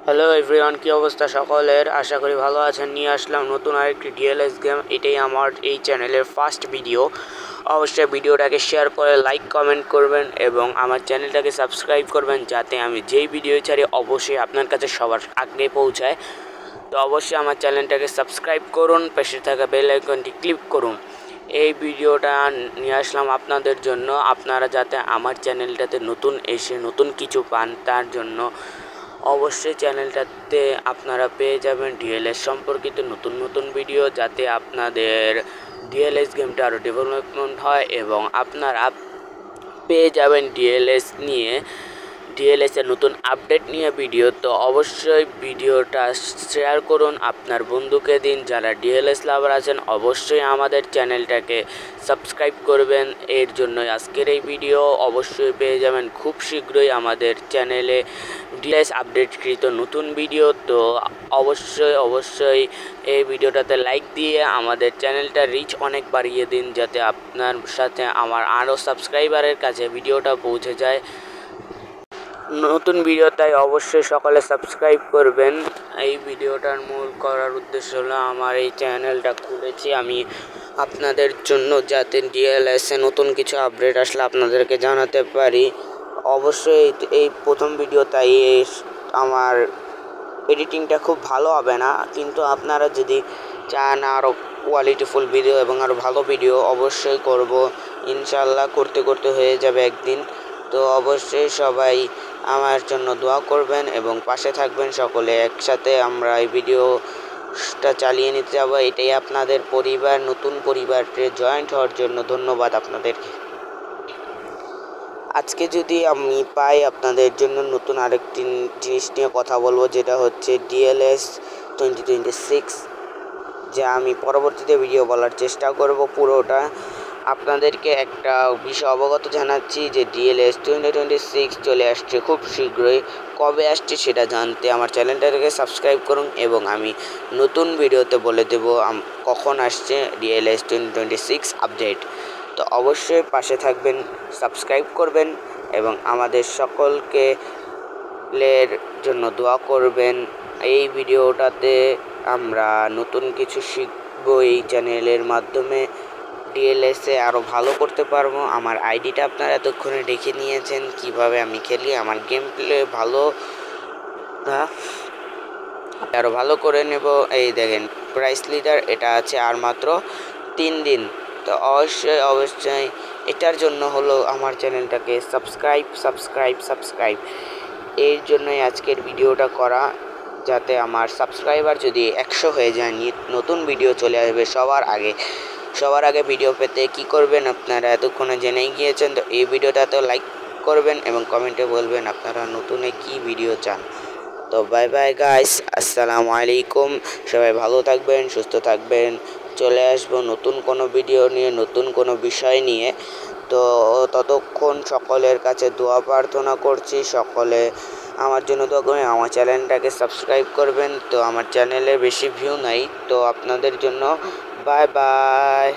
Hello everyone, কি অবস্থা সকলের? আশা করি ভালো আছেন। নিয়ে আসলাম নতুন আরেকটি ডিএলএস গেম। এটাই আমার এই চ্যানেলের ফার্স্ট ভিডিও। অবশ্যই ভিডিওটাকে শেয়ার করে লাইক কমেন্ট করবেন এবং আমার চ্যানেলটাকে সাবস্ক্রাইব করবেন, যাতে আমি যেই ভিডিও ছাড়ি অবশ্যই আপনার কাছে সবার আগে পৌঁছায়। তো অবশ্যই আমার চ্যানেলটাকে সাবস্ক্রাইব করুন, পাশে থাকা বেল আইকনটি ক্লিক করুন। এই ভিডিওটা নিয়ে আসলাম আপনাদের জন্য, আপনারা যাতে আমার চ্যানেলটাতে নতুন এসে নতুন কিছু পান, তার জন্য অবশ্যই চ্যানেলটাতে আপনারা পেয়ে যাবেন ডিএলএস সম্পর্কিত নতুন নতুন ভিডিও, যাতে আপনাদের ডিএলএস গেমটা আরও ডেভেলপমেন্ট হয় এবং আপনারা পেয়ে যাবেন ডিএলএসের নতুন আপডেট নিয়ে ভিডিও। তো অবশ্যই ভিডিওটা শেয়ার করুন, আপনার বন্ধুকে দিন। যারা ডিএলএস লাভার আছেন অবশ্যই আমাদের চ্যানেলটাকে সাবস্ক্রাইব করবেন। এর জন্যই আজকের এই ভিডিও। অবশ্যই পেয়ে যাবেন খুব শীঘ্রই আমাদের চ্যানেলে ডিএলএস আপডেটকৃত নতুন ভিডিও। তো অবশ্যই এই ভিডিওটাতে লাইক দিয়ে আমাদের চ্যানেলটা রিচ অনেক বাড়িয়ে দিন, যাতে আপনার সাথে আমার আরও সাবস্ক্রাইবারের কাছে ভিডিওটা পৌঁছে যায়। নতুন ভিডিও তাই অবশ্যই সকলে সাবস্ক্রাইব করবেন। এই ভিডিওটার মূল করার উদ্দেশ্য হলো, আমার এই চ্যানেলটা খুলেছি আমি আপনাদের জন্য, যাতে ডিএলএসে নতুন কিছু আপডেট আসলে আপনাদেরকে জানাতে পারি। অবশ্যই এই প্রথম ভিডিও, তাই আমার এডিটিংটা খুব ভালো হবে না, কিন্তু আপনারা যদি চান আরও কোয়ালিটিফুল ভিডিও এবং আরও ভালো ভিডিও অবশ্যই করব ইনশাল্লাহ। করতে করতে হয়ে যাবে একদিন। তো অবশ্যই সবাই আমার জন্য দোয়া করবেন এবং পাশে থাকবেন। সকলে একসাথে আমরা এই ভিডিওটা চালিয়ে নিতে যাবো। এটাই আপনাদের পরিবার, নতুন পরিবারে জয়েন্ট হওয়ার জন্য ধন্যবাদ আপনাদেরকে। আজকে যদি আমি পাই আপনাদের জন্য নতুন আরেকটি জিনিস নিয়ে কথা বলবো, যেটা হচ্ছে ডিএলএস 2026, যা আমি পরবর্তীতে ভিডিও বলার চেষ্টা করব পুরোটা। আপনাদেরকে একটা বিষয় অবগত জানাচ্ছি যে ডিএলএস 2026 চলে আসছে খুব শীঘ্রই। কবে আসছে সেটা জানতে আমার চ্যানেলটাকে সাবস্ক্রাইব করুন এবং আমি নতুন ভিডিওতে বলে দেব কখন আসছে ডিএলএস 2026 আপডেট। তো অবশ্যই পাশে থাকবেন, সাবস্ক্রাইব করবেন এবং আমাদের সকলকে জন্য দোয়া করবেন। এই ভিডিওটাতে আমরা নতুন কিছু শিখব এই চ্যানেলের মাধ্যমে। ডিএলএসে আরও ভালো করতে পারবো। আমার আইডিটা আপনারা এতক্ষণে দেখে নিয়েছেন কিভাবে আমি খেলি। আমার গেম প্লে ভালো আরও ভালো করে নেব। এই দেখেন প্রাইস লিডার, এটা আছে আর মাত্র 3 দিন। তো অবশ্যই এটার জন্য হলো আমার চ্যানেলটাকে সাবস্ক্রাইব। এর জন্যই আজকের ভিডিওটা করা, যাতে আমার সাবস্ক্রাইবার যদি 100 হয়ে যায়, নতুন ভিডিও চলে আসবে সবার আগে ভিডিও পেতে কি করবেন আপনারা এতক্ষণে জেনেই গিয়েছেন। তো এই ভিডিওটাতেও লাইক করবেন এবং কমেন্টে বলবেন আপনারা নতুনে কি ভিডিও চান। তো বাই বাই গাইস, আসসালামু আলাইকুম। সবাই ভালো থাকবেন, সুস্থ থাকবেন। চলে আসবো নতুন কোনো ভিডিও নিয়ে, নতুন কোনো বিষয় নিয়ে। তো ততক্ষণ সকলের কাছে দোয়া প্রার্থনা করছি, সকলে আমার জন্য দোয়া করবেন, আমার চ্যানেলটাকে সাবস্ক্রাইব করবেন। তো আমার চ্যানেলে বেশি ভিউ নাই, তো আপনাদের জন্য বাই বাই।